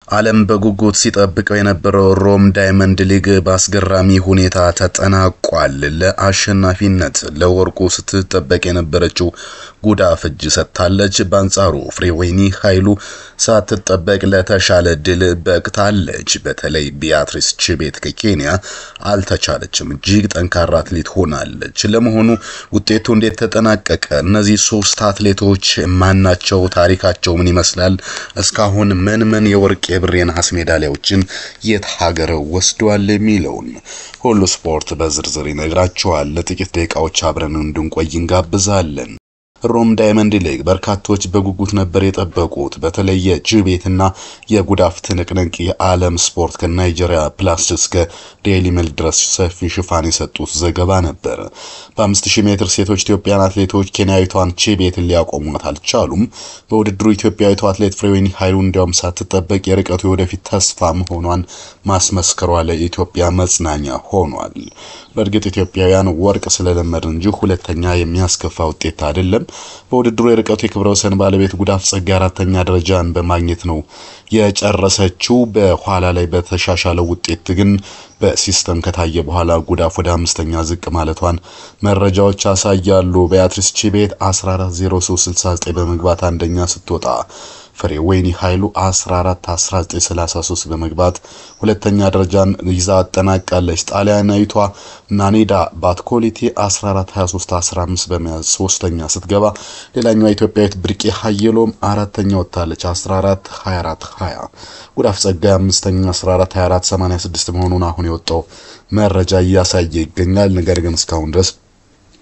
ዓለም በጉጉት ሲጠብቀው የነበረው ሮም ዳይመንድ ሊግ በአስገራሚ ሁኔታ ተጠናቋል። ለአሸናፊነት ለወርቁ ስትጠበቅ የነበረችው ጉዳፍ እጅ ሰጥታለች። በአንጻሩ ፍሬወይኒ ኃይሉ ሳትጠበቅ ለተሻለ ድል በቅታለች። በተለይ ቢያትሪስ ቺቤት ከኬንያ አልተቻለችም። እጅግ ጠንካራ አትሌት ሆናለች። ለመሆኑ ውጤቱ እንዴት ተጠናቀቀ? እነዚህ ሶስት አትሌቶች ማናቸው? ታሪካቸው ምን ይመስላል? እስካሁን ምን የወርቅ የብር የነሐስ ሜዳሊያዎችን የት ሀገር ወስደዋል የሚለውን ሁሉ ስፖርት በዝርዝር ይነግራችኋል። ለጥቂት ደቂቃዎች አብረን እንድንቆይ እንጋብዛለን። ሮም ዳይመንድ ሊግ በርካቶች በጉጉት ነበር የጠበቁት። በተለይ ቺቤትና የጉዳፍ ትንቅንቅ የዓለም ስፖርት ከናይጄሪያ ፕላስ እስከ ዴይሊ ሜል ድረስ ሰፊ ሽፋን የሰጡት ዘገባ ነበር። በ5000 ሜትር ሴቶች ኢትዮጵያን አትሌቶች ኬንያዊቷን ቺቤትን ሊያቆሟት አልቻሉም። በውድድሩ ኢትዮጵያዊቷ አትሌት ፍሬወይኒ ኃይሉ እንዲያውም ሳትጠበቅ የርቀቱ ወደፊት ተስፋ መሆኗን ማስመስከሯ ለኢትዮጵያ መጽናኛ ሆኗል። በእርግጥ ኢትዮጵያውያን ወርቅ ስለለመድን እንጂ ሁለተኛ የሚያስከፋ ውጤት አይደለም። በውድድሩ የርቀቱ የክብረ ወሰን ባለቤት ጉዳፍ ጸጋ አራተኛ ደረጃን በማግኘት ነው የጨረሰችው። በኋላ ላይ በተሻሻለው ውጤት ግን በሲስተም ከታየ በኋላ ጉዳፍ ወደ አምስተኛ ዝቅ ማለቷን መረጃዎች ያሳያሉ። ቢያትሪስ ቺቤት 14:03:69 በመግባት አንደኛ ስትወጣ ፍሬወይኒ ኃይሉ 14:19:33 በመግባት ሁለተኛ ደረጃን ይዛ አጠናቃለች። ጣሊያናዊቷ ናኔዳ ባትኮሊቲ 14:23:15 በመያዝ ሶስተኛ ስትገባ ሌላኛዋ ኢትዮጵያዊት ብርቄ ኃይሎም አራተኛ ወጣለች 14:24:20። ጉዳፍ ጸጋ አምስተኛ 14:24:86 መሆኑን አሁን የወጣው መረጃ እያሳየ ይገኛል። ነገር ግን እስካሁን ድረስ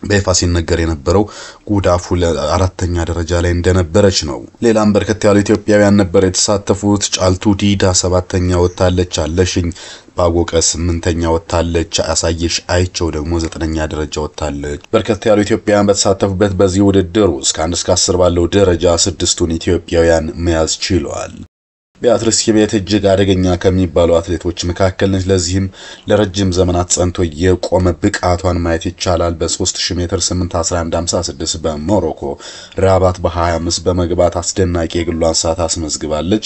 በይፋ ሲነገር የነበረው ጉዳፉ ለአራተኛ ደረጃ ላይ እንደነበረች ነው። ሌላም በርከት ያሉ ኢትዮጵያውያን ነበር የተሳተፉት። ጫልቱ ዲዳ 7ኛ ወጣለች። አለሽኝ ባጎቀ 8ኛ ወጣለች። አሳየሽ አይቸው ደግሞ 9ኛ ደረጃ ወጣለች። በርከት ያሉ ኢትዮጵያውያን በተሳተፉበት በዚህ ውድድር ውስጥ ከ1 እስከ 10 ባለው ደረጃ 6ቱን ኢትዮጵያውያን መያዝ ችለዋል። ቢያትሪስ ቺቤት እጅግ አደገኛ ከሚባሉ አትሌቶች መካከል ነች። ለዚህም ለረጅም ዘመናት ጸንቶ የቆመ ብቃቷን ማየት ይቻላል። በ3000 ሜትር 8:11:56 በሞሮኮ ራባት በ25 በመግባት አስደናቂ የግሏን ሰዓት አስመዝግባለች።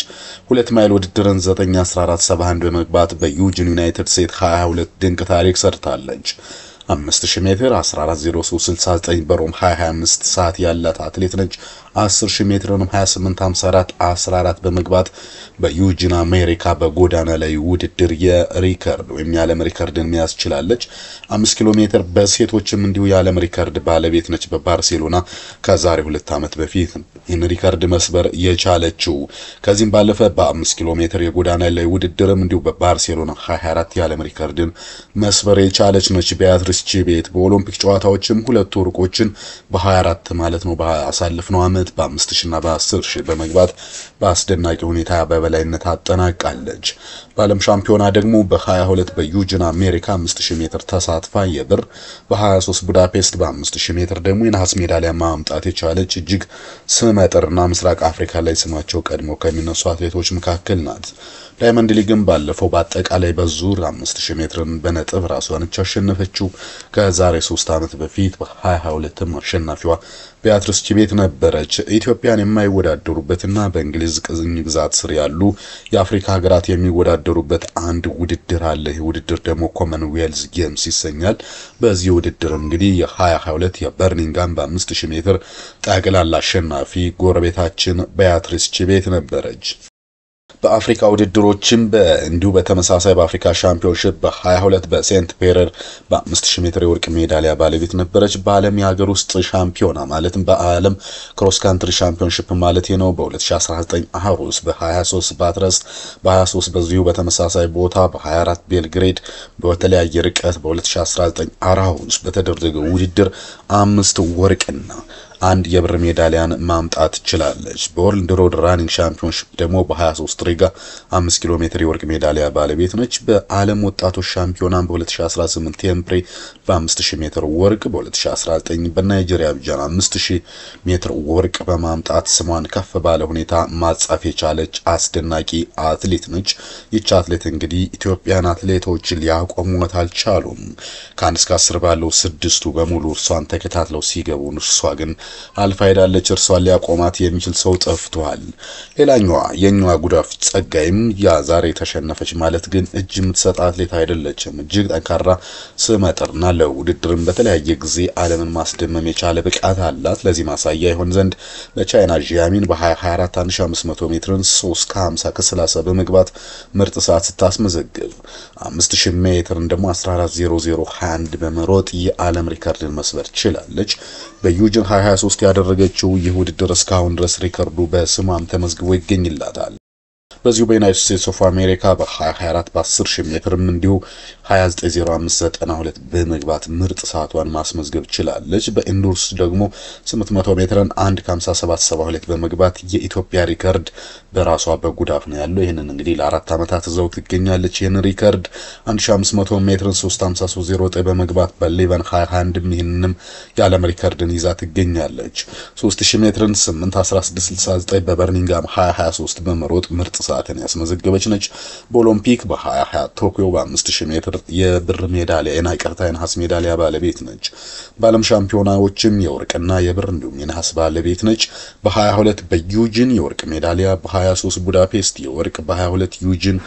2 ማይል ውድድርን 9:14:71 በመግባት በዩጂን ዩናይትድ ሴት 22 ድንቅ ታሪክ ሰርታለች። 5000 ሜትር 14:03:69 በሮም 25 ሰዓት ያላት አትሌት ነች። 10000 ሜትርንም 28:54:14 በመግባት በዩጂን አሜሪካ በጎዳና ላይ ውድድር የሪከርድ ወይም የዓለም ሪከርድን መያዝ ችላለች። 5 ኪሎ ሜትር በሴቶችም እንዲሁ የዓለም ሪከርድ ባለቤት ነች። በባርሴሎና ከዛሬ 2 ዓመት በፊት ይህን ሪከርድ መስበር የቻለችው። ከዚህም ባለፈ በ5 ኪሎ ሜትር የጎዳና ላይ ውድድርም እንዲሁ በባርሴሎና 24 የዓለም ሪከርድን መስበር የቻለች ነች። ቢያትሪስ ቺቤት በኦሎምፒክ ጨዋታዎችም ሁለት ወርቆችን በ24 ማለት ነው በአሳለፍነው ዓመት በ5000 እና በ10000 በመግባት በአስደናቂ ሁኔታ በበላይነት አጠናቃለች። በዓለም ሻምፒዮና ደግሞ በ22 በዩጂን አሜሪካ 5000 ሜትር ተሳትፋ የብር፣ በ23 ቡዳፔስት በ5000 ሜትር ደግሞ የነሐስ ሜዳሊያ ማምጣት የቻለች እጅግ ስመጥርና ምስራቅ አፍሪካ ላይ ስማቸው ቀድሞ ከሚነሱ አትሌቶች መካከል ናት። ዳይመንድ ሊግም ባለፈው በአጠቃላይ በዙር 5000 ሜትርን በነጥብ ራሷን አሸነፈችው። ከዛሬ 3 ዓመት በፊት በ2022 አሸናፊዋ ቢያትሪስ ቺቤት ነበረች። ኢትዮጵያን የማይወዳደሩበትና በእንግሊዝ ቅኝ ግዛት ስር ያሉ የአፍሪካ ሀገራት የሚወዳደሩበት አንድ ውድድር አለ። ይህ ውድድር ደግሞ ኮመንዌልዝ ጌምስ ይሰኛል። በዚህ ውድድር እንግዲህ የ2022 የበርሚንግሃም በ5000 ሜትር ጠቅላላ አሸናፊ ጎረቤታችን ቢያትሪስ ቺቤት ነበረች። በአፍሪካ ውድድሮችም እንዲሁ በተመሳሳይ በአፍሪካ ሻምፒዮንሺፕ በ22 በሴንት ፔረር በ5000 ሜትር የወርቅ ሜዳሊያ ባለቤት ነበረች። በዓለም የሀገር ውስጥ ሻምፒዮና ማለትም በዓለም ክሮስ ካንትሪ ሻምፒዮንሺፕ ማለት ነው በ2019 አህሩስ በ23 ባትረስ በ23 በዚሁ በተመሳሳይ ቦታ በ24 ቤልግሬድ በተለያየ ርቀት በ2019 አራውስ በተደረገው ውድድር 5 ወርቅና 1 የብር ሜዳሊያን ማምጣት ችላለች። በወርልድ ሮድ ራኒንግ ሻምፒዮንሺፕ ደግሞ በ23 ሪጋ 5 ኪሎ ሜትር የወርቅ ሜዳሊያ ባለቤት ነች። በዓለም ወጣቶች ሻምፒዮና በ2018 ቴምፕሬ በ5000 ሜትር ወርቅ፣ በ2019 በናይጄሪያ አብጃን 5000 ሜትር ወርቅ በማምጣት ስሟን ከፍ ባለ ሁኔታ ማጻፍ የቻለች አስደናቂ አትሌት ነች። ይህች አትሌት እንግዲህ ኢትዮጵያን አትሌቶች ሊያቆሟት አልቻሉም። ከ1 እስከ 10 ባለው 6ቱ በሙሉ እርሷን ተከታትለው ሲገቡ እርሷ ግን አልፋ ሄዳለች። እርሷን ሊያቆማት የሚችል ሰው ጠፍቷል። ሌላኛዋ የኛዋ ጉዳፍ ጸጋይም ያ ዛሬ ተሸነፈች ማለት ግን እጅ የምትሰጥ አትሌት አይደለችም። እጅግ ጠንካራ ስመጥርና ለውድድርም በተለያየ ጊዜ ዓለምን ማስደመም የቻለ ብቃት አላት። ለዚህ ማሳያ ይሆን ዘንድ በቻይና ጂያሚን በ2024 1500 ሜትርን 3:50 ከ30 በመግባት ምርጥ ሰዓት ስታስመዘግብ 5000 ሜትርን ደግሞ 14:00:21 በመሮጥ የዓለም ሪከርድን መስበር ችላለች። በዩጂን 2023 ያደረገችው ይህ ውድድር እስካሁን ድረስ ሪከርዱ በስሟም ተመዝግቦ ይገኝላታል። በዚሁ በዩናይትድ ስቴትስ ኦፍ አሜሪካ በ2024 በ10000 ሜትርም እንዲሁ 29:05:92 በመግባት ምርጥ ሰዓቷን ማስመዝገብ ችላለች። በኢንዶርስ ደግሞ 800 ሜትርን 1:57:72 በመግባት የኢትዮጵያ ሪከርድ በራሷ በጉዳፍ ነው ያለው። ይሄንን እንግዲህ ለ4 ዓመታት ዘው ትገኛለች። ይሄን ሪከርድ 1500 ሜትርን 3:53:09 በመግባት በሌቨን 2021 ይሄንንም የዓለም ሪከርድን ይዛ ትገኛለች። 3000 ሜትርን 8:16:69 በበርሚንግሃም 2023 በመሮጥ ምርጥ ሰዓትን ያስመዘገበች ነች። በኦሎምፒክ በ2020 ቶኪዮ በ5000 ሜትር የብር ሜዳሊያ የነሐስ ሜዳሊያ ባለቤት ነች። በዓለም ሻምፒዮናዎችም የወርቅና የብር እንዲሁም የነሐስ ባለቤት ነች። በ22 በዩጂን የወርቅ ሜዳሊያ፣ በ23 ቡዳፔስት የወርቅ፣ በ22 ዩጂን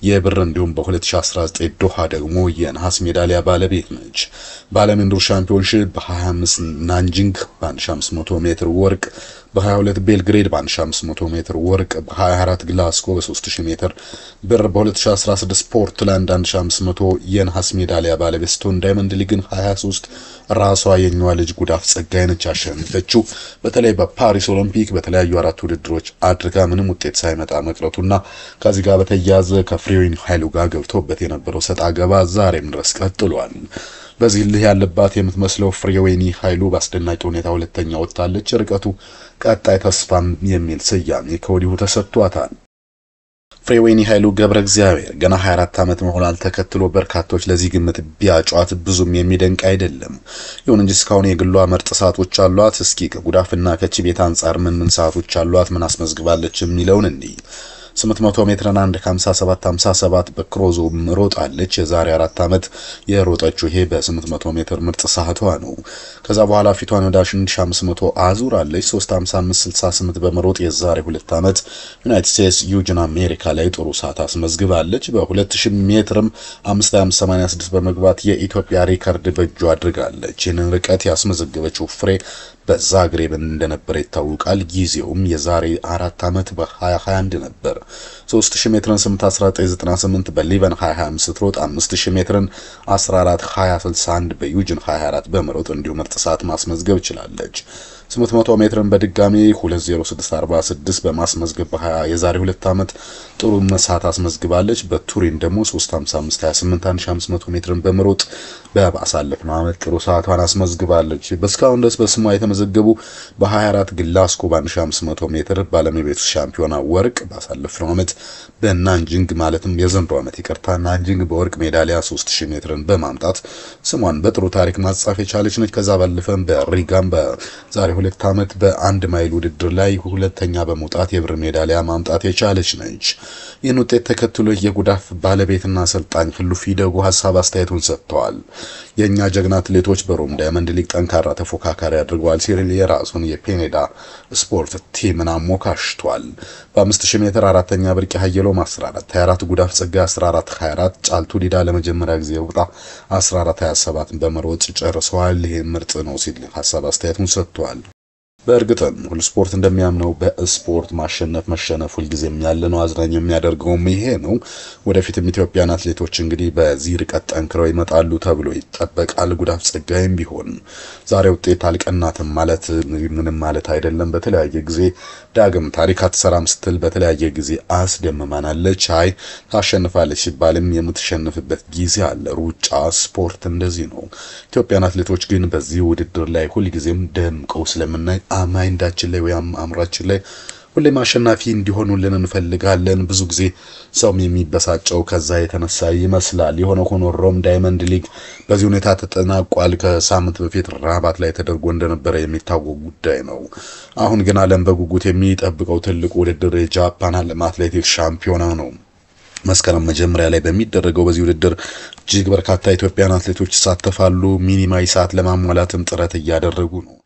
የብር እንዲሁም በ2019 ዶሃ ደግሞ የነሐስ ሜዳሊያ ባለቤት ነች። በዓለም ኢንዶር ሻምፒዮንሺፕ በ25 ናንጂንግ በ1500 ሜትር ወርቅ፣ በ22 ቤልግሬድ በ1500 ሜትር ወርቅ፣ በ24 ግላስጎ በ3000 ሜትር ብር፣ በ2016 ፖርትላንድ 1500 የነሐስ ሜዳሊያ ባለቤት ስትሆን ዳይመንድ ሊግን 23 ራሷ የኛዋ ልጅ ጉዳፍ ጸጋይ ነች ያሸነፈችው። በተለይ በፓሪስ ኦሎምፒክ በተለያዩ 4 ውድድሮች አድርጋ ምንም ውጤት ሳይመጣ መቅረቱና ከዚህ ጋር በተያያዘ ከፍሬወይኒ ኃይሉ ጋር ገብቶበት የነበረው ሰጣ ገባ ዛሬም ድረስ ቀጥሏል። በዚህ ልህ ያለባት የምትመስለው ፍሬወይኒ ኃይሉ በአስደናቂ ሁኔታ ሁለተኛ ወጣለች። ርቀቱ ቀጣይ ተስፋም የሚል ስያሜ ከወዲሁ ተሰጥቷታል። ፍሬወይኒ ኃይሉ ገብረ እግዚአብሔር ገና 24 ዓመት መሆኗን ተከትሎ በርካቶች ለዚህ ግምት ቢያጯት ብዙም የሚደንቅ አይደለም። ይሁን እንጂ እስካሁን የግሏ ምርጥ ሰዓቶች አሏት። እስኪ ከጉዳፍና ከቺቤት አንጻር ምን ሰዓቶች አሏት፣ ምን አስመዝግባለች የሚለውን እንይ። 800 ሜትርን 1:57:57 በክሮዞ ሮጣለች። የዛሬ 4 ዓመት የሮጠችው ይሄ በ800 ሜትር ምርጥ ሰዓቷ ነው። ከዛ በኋላ ፊቷን ወደ 1500 አዙራለች። 3:55:68 በመሮጥ የዛሬ 2 ዓመት ዩናይትድ ስቴትስ ዩጂን አሜሪካ ላይ ጥሩ ሰዓት አስመዝግባለች። በ2000 ሜትርም 5:86 በመግባት የኢትዮጵያ ሪከርድ በእጇ አድርጋለች። ይህንን ርቀት ያስመዘገበችው ፍሬ በዛግሬብ እንደነበረ ይታወቃል። ጊዜውም የዛሬ 4 ዓመት በ2021 ነበር። 3000 ሜትርን 8:19:98 በሌቨን 2025 ስትሮጥ 5000 ሜትርን 14:20:61 በዩጂን 2024 በመሮጥ እንዲሁ ምርጥ ሰዓት ማስመዝገብ ችላለች። 800 ሜትርን በድጋሚ 2:06:46 በማስመዝገብ የዛሬ 2 ዓመት ጥሩ ሰዓት አስመዝግባለች። በቱሪን ደግሞ 3:55:28 1500 ሜትርን በመሮጥ በባሳለፍነው ዓመት ጥሩ ሰዓቷን አስመዝግባለች። በስካውን ድረስ በስሟ የተመዘገቡ በ24 ግላስጎ በ1500 ሜትር በዓለም የቤት ውስጥ ሻምፒዮና ወርቅ፣ ባሳለፍነው ዓመት በናንጂንግ ማለትም የዘንድሮ ዓመት ይቅርታ ናንጂንግ በወርቅ ሜዳሊያ 3000 ሜትርን በማምጣት ስሟን በጥሩ ታሪክ ማጻፍ የቻለች ነች። ከዛ ባለፈም በሪጋም በዛሬ 2 ዓመት በ1 ማይል ውድድር ላይ ሁለተኛ በመውጣት የብር ሜዳሊያ ማምጣት የቻለች ነች። ይህን ውጤት ተከትሎ የጉዳፍ ባለቤትና አሰልጣኝ ህሉፊ ደጉ ሐሳብ አስተያየቱን ሰጥተዋል። የኛ ጀግና አትሌቶች በሮም ዳይመንድ ሊግ ጠንካራ ተፎካካሪ አድርገዋል ሲል የራሱን የፔኔዳ ስፖርት ቲምን አሞካሽቷል። በ5000 ሜትር አራተኛ ብርቅ ኃይሎ 14:24 ጉዳፍ ጸጋ 14:24 ጫልቱ ዲዳ ለመጀመሪያ ጊዜ ወጣ 14:27 በመሮጥ ጨርሰዋል። ይሄ ምርጥ ነው ሲል ሐሳብ አስተያየቱን ሰጥቷል። በእርግጥም ሁሉ ስፖርት እንደሚያምነው በስፖርት ማሸነፍ መሸነፍ ሁልጊዜም ያለ ነው። አዝናኝ የሚያደርገውም ይሄ ነው። ወደፊትም ኢትዮጵያን አትሌቶች እንግዲህ በዚህ ርቀት ጠንክረው ይመጣሉ ተብሎ ይጠበቃል። ጉዳፍ ጸጋይም ቢሆን ዛሬ ውጤት አልቀናትም ማለት ምንም ማለት አይደለም። በተለያየ ጊዜ ዳግም ታሪክ አትሰራም ስትል በተለያየ ጊዜ አስደምማናለች። አይ ታሸንፋለች ሲባልም የምትሸንፍበት ጊዜ አለ። ሩጫ ስፖርት እንደዚህ ነው። ኢትዮጵያን አትሌቶች ግን በዚህ ውድድር ላይ ሁልጊዜም ደምቀው ስለምናይ ማይንዳችን ላይ ወይም አምራችን ላይ ሁሌም አሸናፊ እንዲሆኑልን እንፈልጋለን። ብዙ ጊዜ ሰውም የሚበሳጨው ከዛ የተነሳ ይመስላል። የሆነ ሆኖ ሮም ዳይመንድ ሊግ በዚህ ሁኔታ ተጠናቋል። ከሳምንት በፊት ራባት ላይ ተደርጎ እንደነበረ የሚታወቅ ጉዳይ ነው። አሁን ግን ዓለም በጉጉት የሚጠብቀው ትልቁ ውድድር የጃፓን ዓለም አትሌቲክስ ሻምፒዮና ነው። መስከረም መጀመሪያ ላይ በሚደረገው በዚህ ውድድር እጅግ በርካታ ኢትዮጵያን አትሌቶች ይሳተፋሉ። ሚኒማይ ሰዓት ለማሟላትም ጥረት እያደረጉ ነው።